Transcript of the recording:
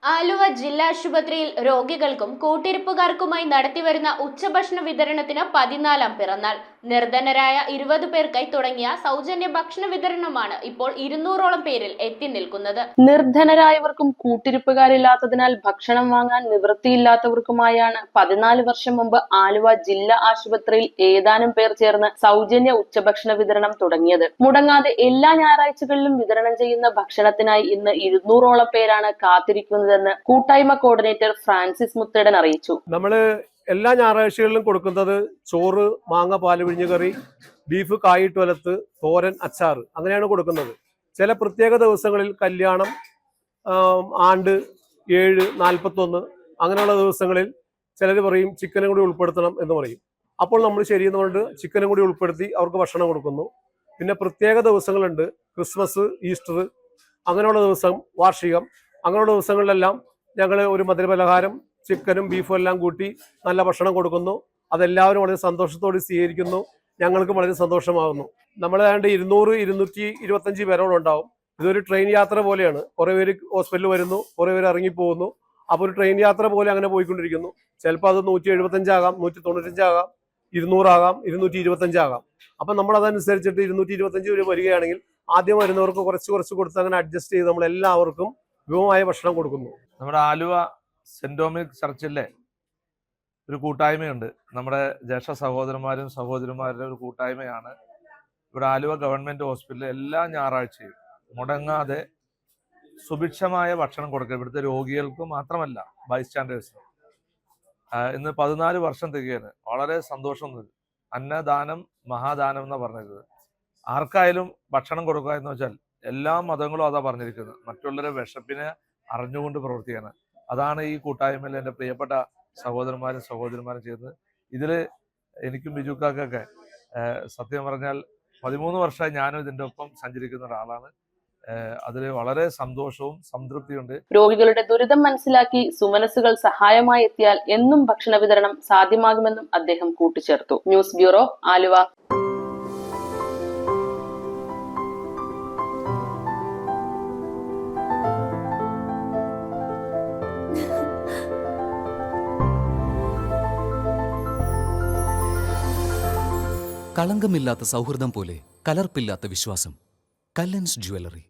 ആലുവ ജില്ലാ ആശുപത്രിയിൽ രോഗികൾക്കും കൂട്ടിരിപ്പുകാർക്കുമായി നടത്തിവരുന്ന ഉച്ചഭക്ഷണ വിതരണത്തിന് 14ാം പിറന്നാൾ. നിർധനരായ 20 പേർക്കായി തുടങ്ങിയ സൗജന്യ ഭക്ഷണ വിതരണമാണ് ഇപ്പോൾ 200ഓളം പേരിൽ എത്തി നിൽക്കുന്നത്. നിർധനരായവർക്കും കൂട്ടിരിപ്പുകാരില്ലാത്തതിനാൽ ഭക്ഷണം വാങ്ങാൻ നിവൃത്തിയില്ലാത്തവർക്കുമായാണ് 14 വർഷം മുമ്പ് ആലുവ ജില്ലാ ആശുപത്രിയിൽ ഏതാനും പേർ ചേർന്ന് സൗജന്യ ഉച്ചഭക്ഷണ വിതരണം തുടങ്ങിയത്. മുടങ്ങാതെ എല്ലാ ഞായറാഴ്ചകളിലും വിതരണം ചെയ്യുന്ന ഭക്ഷണത്തിനായി ഇന്ന് 200ഓളം പേരാണ് കാത്തിരിക്കുന്നത് െന്ന് കൂട്ടായ്മ കോർഡിനേറ്റർ ഫ്രാൻസിസ് മുത്തേടൻ അറിയിച്ചു. നമ്മള് എല്ലാ ഞായറാഴ്ചകളിലും കൊടുക്കുന്നത് ചോറ്, മാങ്ങ, പാല് പിഴിഞ്ഞ കറി, ബീഫ്, കായിട്ട് വലത്ത്, തോരൻ, അച്ചാറ് അങ്ങനെയാണ് കൊടുക്കുന്നത്. ചില പ്രത്യേക ദിവസങ്ങളിൽ കല്യാണം, ആണ്ട്, 7, 41 അങ്ങനെയുള്ള ദിവസങ്ങളിൽ ചിലർ പറയും ചിക്കനും കൂടി ഉൾപ്പെടുത്തണം എന്ന് പറയും. അപ്പോൾ നമ്മൾ ശരിയെന്നുകൊണ്ട് ചിക്കനും കൂടി ഉൾപ്പെടുത്തി അവർക്ക് ഭക്ഷണം കൊടുക്കുന്നു. പിന്നെ പ്രത്യേക ദിവസങ്ങളുണ്ട്, ക്രിസ്മസ്, ഈസ്റ്റർ അങ്ങനെയുള്ള ദിവസം, വാർഷികം അങ്ങനെയുള്ള ദിവസങ്ങളിലെല്ലാം ഞങ്ങൾ ഒരു മധുരപലഹാരം, ചിക്കനും ബീഫും എല്ലാം കൂട്ടി നല്ല ഭക്ഷണം കൊടുക്കുന്നു. അതെല്ലാവരും വളരെ സന്തോഷത്തോടെ സ്വീകരിക്കുന്നു. ഞങ്ങൾക്ക് വളരെ സന്തോഷമാകുന്നു. നമ്മൾ ഏതാണ്ട് 200-225 പേരോളം ഉണ്ടാവും. ഇതൊരു ട്രെയിൻ യാത്ര പോലെയാണ്. കുറേ പേര് ഹോസ്പിറ്റലിൽ വരുന്നു, കുറേ പേര് ഇറങ്ങിപ്പോകുന്നു. അപ്പോൾ ഒരു ട്രെയിൻ യാത്ര പോലെ അങ്ങനെ പോയിക്കൊണ്ടിരിക്കുന്നു. ചിലപ്പോൾ അത് 175 ആകാം, 195 ആകാം, 200 ആകാം, 225 ആകാം. അപ്പം നമ്മൾ അതനുസരിച്ചിട്ട് 225 രൂപ വരികയാണെങ്കിൽ ആദ്യം വരുന്നവർക്ക് കുറച്ച് കൊടുത്ത് അങ്ങനെ അഡ്ജസ്റ്റ് ചെയ്ത് നമ്മൾ എല്ലാവർക്കും വിഭവമായ ഭക്ഷണം കൊടുക്കുന്നു. നമ്മുടെ ആലുവ സെന്റ് ഡൊമിനിക് ചർച്ചിലെ ഒരു കൂട്ടായ്മയുണ്ട്. നമ്മുടെ ജ്യേഷ്ഠ സഹോദരന്മാരും സഹോദരിമാരുടെ ഒരു കൂട്ടായ്മയാണ്. ഇവിടെ ആലുവ ഗവൺമെന്റ് ഹോസ്പിറ്റലിൽ എല്ലാ ഞായറാഴ്ചയും മുടങ്ങാതെ സുഭിക്ഷമായ ഭക്ഷണം കൊടുക്കുക. ഇവിടുത്തെ രോഗികൾക്ക് മാത്രമല്ല, ബൈസ്റ്റാൻഡേഴ്സിനും. ഇന്ന് 14 വർഷം തികയാണ്. വളരെ സന്തോഷം. അന്നദാനം മഹാദാനം എന്നാണ് പറഞ്ഞത്. ആർക്കായാലും ഭക്ഷണം കൊടുക്കുക എന്ന് വെച്ചാൽ എല്ലാ മതങ്ങളും അതാ പറഞ്ഞിരിക്കുന്നത്. മറ്റുള്ളവരുടെ വിശപ്പിനെ അറിഞ്ഞുകൊണ്ട് പ്രവർത്തിക്കാണ്. അതാണ് ഈ കൂട്ടായ്മയിൽ എൻ്റെ പ്രിയപ്പെട്ട സഹോദരന്മാരും സഹോദരിമാരും ചെയ്യുന്നത്. ഇതിൽ എനിക്കും ബിജുക്കാക്കൊക്കെ സത്യം പറഞ്ഞാൽ 13 വർഷമായി ഞാനും ഇതിൻ്റെ ഒപ്പം സഞ്ചരിക്കുന്ന ഒരാളാണ്. അതിൽ വളരെ സന്തോഷവും സംതൃപ്തിയുണ്ട്. രോഗികളുടെ ദുരിതം മനസ്സിലാക്കി സുമനസ്സുകൾ സഹായമായി എത്തിയാൽ എന്നും ഭക്ഷണ വിതരണം സാധ്യമാകുമെന്നും അദ്ദേഹം കൂട്ടിച്ചേർത്തു. News bureau, Aluva. കളങ്കമില്ലാത്ത സൗഹൃദം പോലെ കലർപ്പില്ലാത്ത വിശ്വാസം. കല്ലൻസ് ജ്വല്ലറി.